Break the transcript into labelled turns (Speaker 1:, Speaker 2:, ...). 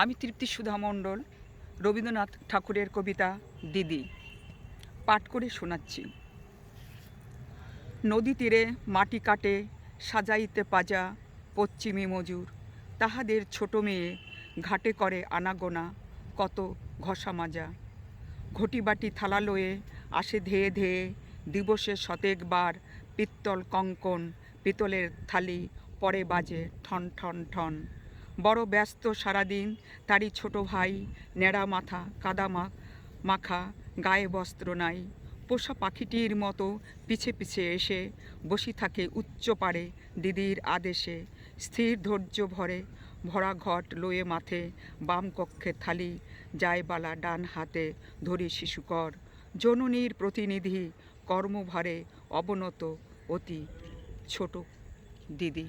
Speaker 1: আমি তৃপ্তি সুধা মণ্ডল রবীন্দ্রনাথ ঠাকুরের কবিতা দিদি পাঠ করে শোনাচ্ছি। নদী তীরে মাটি কাটে সাজাইতে পাজা পশ্চিমী মজুর, তাহাদের ছোট মেয়ে ঘাটে করে আনাগোনা কত ঘষা মাজা। ঘটিবাটি থালা লয়ে আসে ধেয়ে ধেয়ে দিবসে শতেকবার পিত্তল কঙ্কন, পিতলের থালি পরে বাজে ঠন ঠন ঠন। বড় ব্যস্ত সারাদিন তারই ছোট ভাই, নেড়া মাথা কাদা মাখা, গায়ে বস্ত্র নাই। পোষা পাখিটির মতো পিছে পিছে এসে বসি থাকে উচ্চ পারে দিদির আদেশে। স্থির ধৈর্য ভরা ঘট লয়ে মাথে, বাম কক্ষে থালি জায়বালা ডান হাতে ধরি শিশুকর। জননীর প্রতিনিধি কর্মভারে অবনত অতি ছোট দিদি।